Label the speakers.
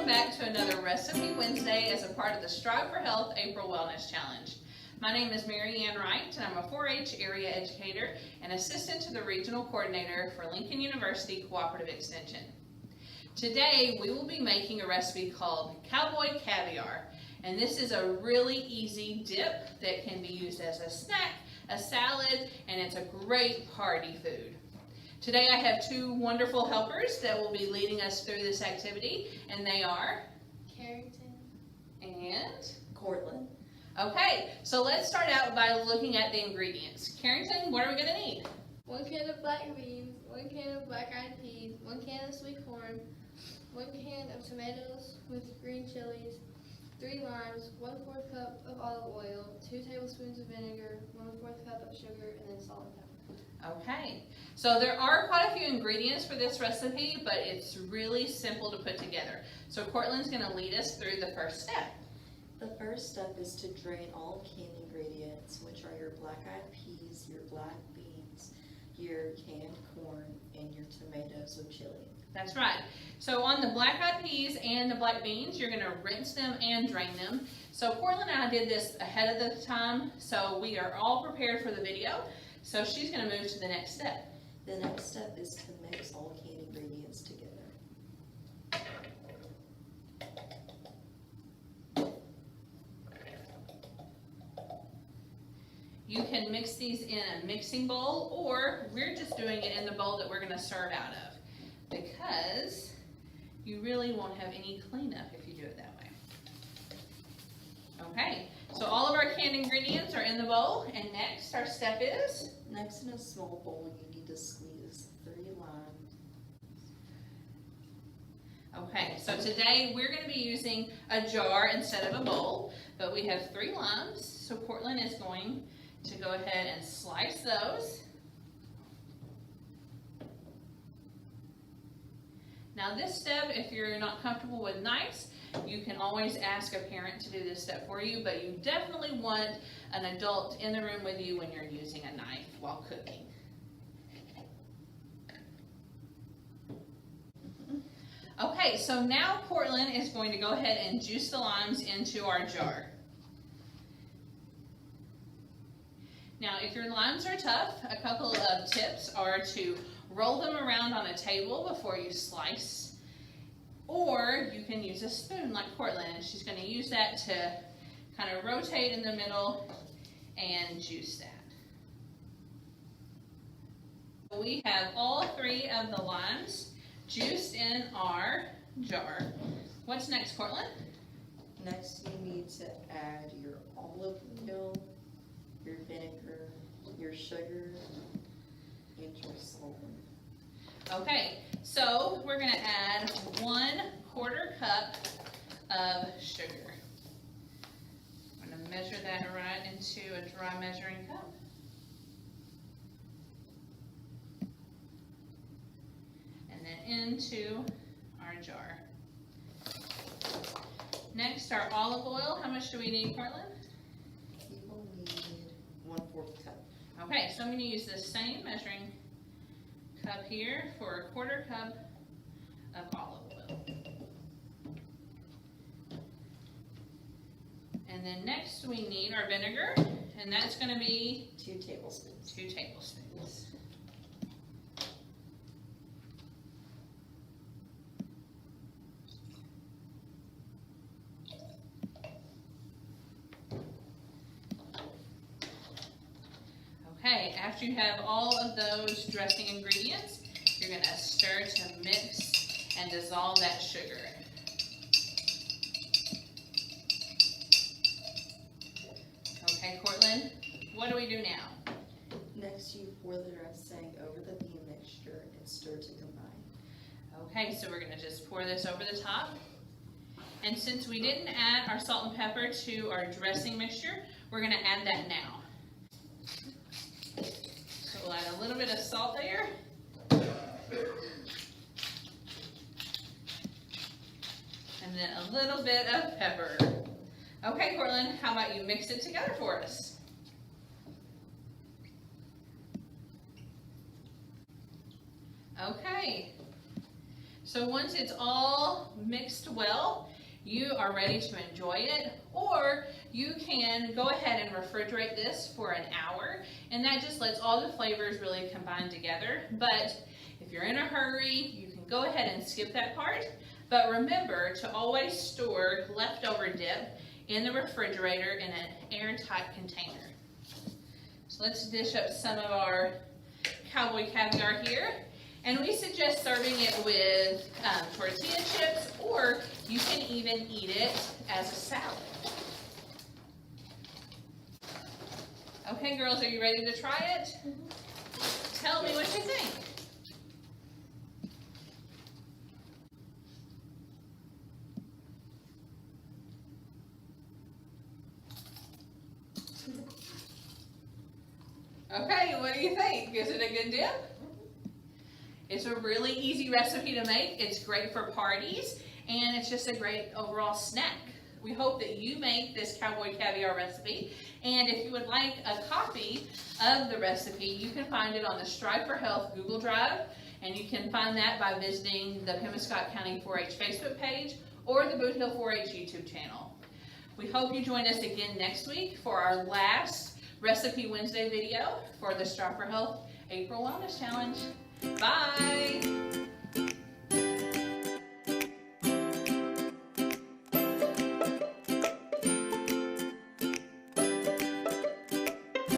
Speaker 1: Welcome back to another Recipe Wednesday as a part of the Strive for Health April Wellness Challenge. My name is Mary Ann Wright, and I'm a 4-H area educator and assistant to the regional coordinator for Lincoln University Cooperative Extension. Today we will be making a recipe called Cowboy Caviar, and this is a really easy dip that can be used as a snack, a salad, and it's a great party food. Today I have two wonderful helpers that will be leading us through this activity, and they are
Speaker 2: Carrington
Speaker 1: and
Speaker 2: Cortland.
Speaker 1: Okay, so let's start out by looking at the ingredients. Carrington, what are we going to need?
Speaker 2: 1 can of black beans, 1 can of black-eyed peas, 1 can of sweet corn, 1 can of tomatoes with green chilies, 3 limes, 1/4 cup of olive oil, 2 tablespoons of vinegar, 1/4 cup of sugar, and then salt and pepper.
Speaker 1: Okay, so there are quite a few ingredients for this recipe, but it's really simple to put together. So Cortland's going to lead us through the first step.
Speaker 3: The first step is to drain all canned ingredients, which are your black-eyed peas, your black beans, your canned corn, and your tomatoes with chili.
Speaker 1: That's right. So on the black-eyed peas and the black beans, you're going to rinse them and drain them. So Cortland and I did this ahead of the time, so we are all prepared for the video. So she's going to move to the next step.
Speaker 3: The next step is to mix all canned ingredients together.
Speaker 1: You can mix these in a mixing bowl, or we're just doing it in the bowl that we're going to serve out of, because you really won't have any cleanup if you do it that way. Okay, so all of our canned ingredients are in the bowl, and next our step is?
Speaker 3: Next, in a small bowl, you need to squeeze 3 limes.
Speaker 1: Okay, so today we're going to be using a jar instead of a bowl, but we have 3 limes, so Cortland is going to go ahead and slice those. Now this step, if you're not comfortable with knives, you can always ask a parent to do this step for you, but you definitely want an adult in the room with you when you're using a knife while cooking. Okay, so now Cortland is going to go ahead and juice the limes into our jar. Now, if your limes are tough, a couple of tips are to roll them around on a table before you slice, or you can use a spoon like Cortland. She's going to use that to kind of rotate in the middle and juice that. We have all 3 of the limes juiced in our jar. What's next, Cortland?
Speaker 3: Next, you need to add your olive oil, your vinegar, your sugar, and your salt.
Speaker 1: Okay, so we're going to add 1/4 cup of sugar. I'm going to measure that right into a dry measuring cup. And then into our jar. Next, our olive oil. How much do we need, Cortland?
Speaker 3: You will need 1/4 cup.
Speaker 1: Okay, so I'm going to use the same measuring cup here for 1/4 cup of olive oil. And then next we need our vinegar, and that's going to be
Speaker 3: 2 tablespoons.
Speaker 1: 2 tablespoons. Okay, after you have all of those dressing ingredients, you're going to stir to mix and dissolve that sugar. Okay, Cortland, what do we do now?
Speaker 3: Next, you pour the dressing over the bean mixture and stir to combine.
Speaker 1: Okay, so we're going to just pour this over the top. And since we didn't add our salt and pepper to our dressing mixture, we're going to add that now. So we'll add a little bit of salt there. And then a little bit of pepper. Okay, Cortland, how about you mix it together for us? Okay. So once it's all mixed well, you are ready to enjoy it, or you can go ahead and refrigerate this for an hour, and that just lets all the flavors really combine together. But if you're in a hurry, you can go ahead and skip that part, but remember to always store leftover dip in the refrigerator in an airtight container. So let's dish up some of our Cowboy Caviar here. And we suggest serving it with tortilla chips, or you can even eat it as a salad. Okay, girls, are you ready to try it? Tell me what you think. Okay, what do you think? Is it a good dip? It's a really easy recipe to make. It's great for parties, and it's just a great overall snack. We hope that you make this Cowboy Caviar recipe, and if you would like a copy of the recipe, you can find it on the Strive for Health Google Drive, and you can find that by visiting the Pemiscot County 4-H Facebook page or the Bootheel 4-H YouTube channel. We hope you join us again next week for our last Recipe Wednesday video for the Strive for Health April Wellness Challenge. Bye!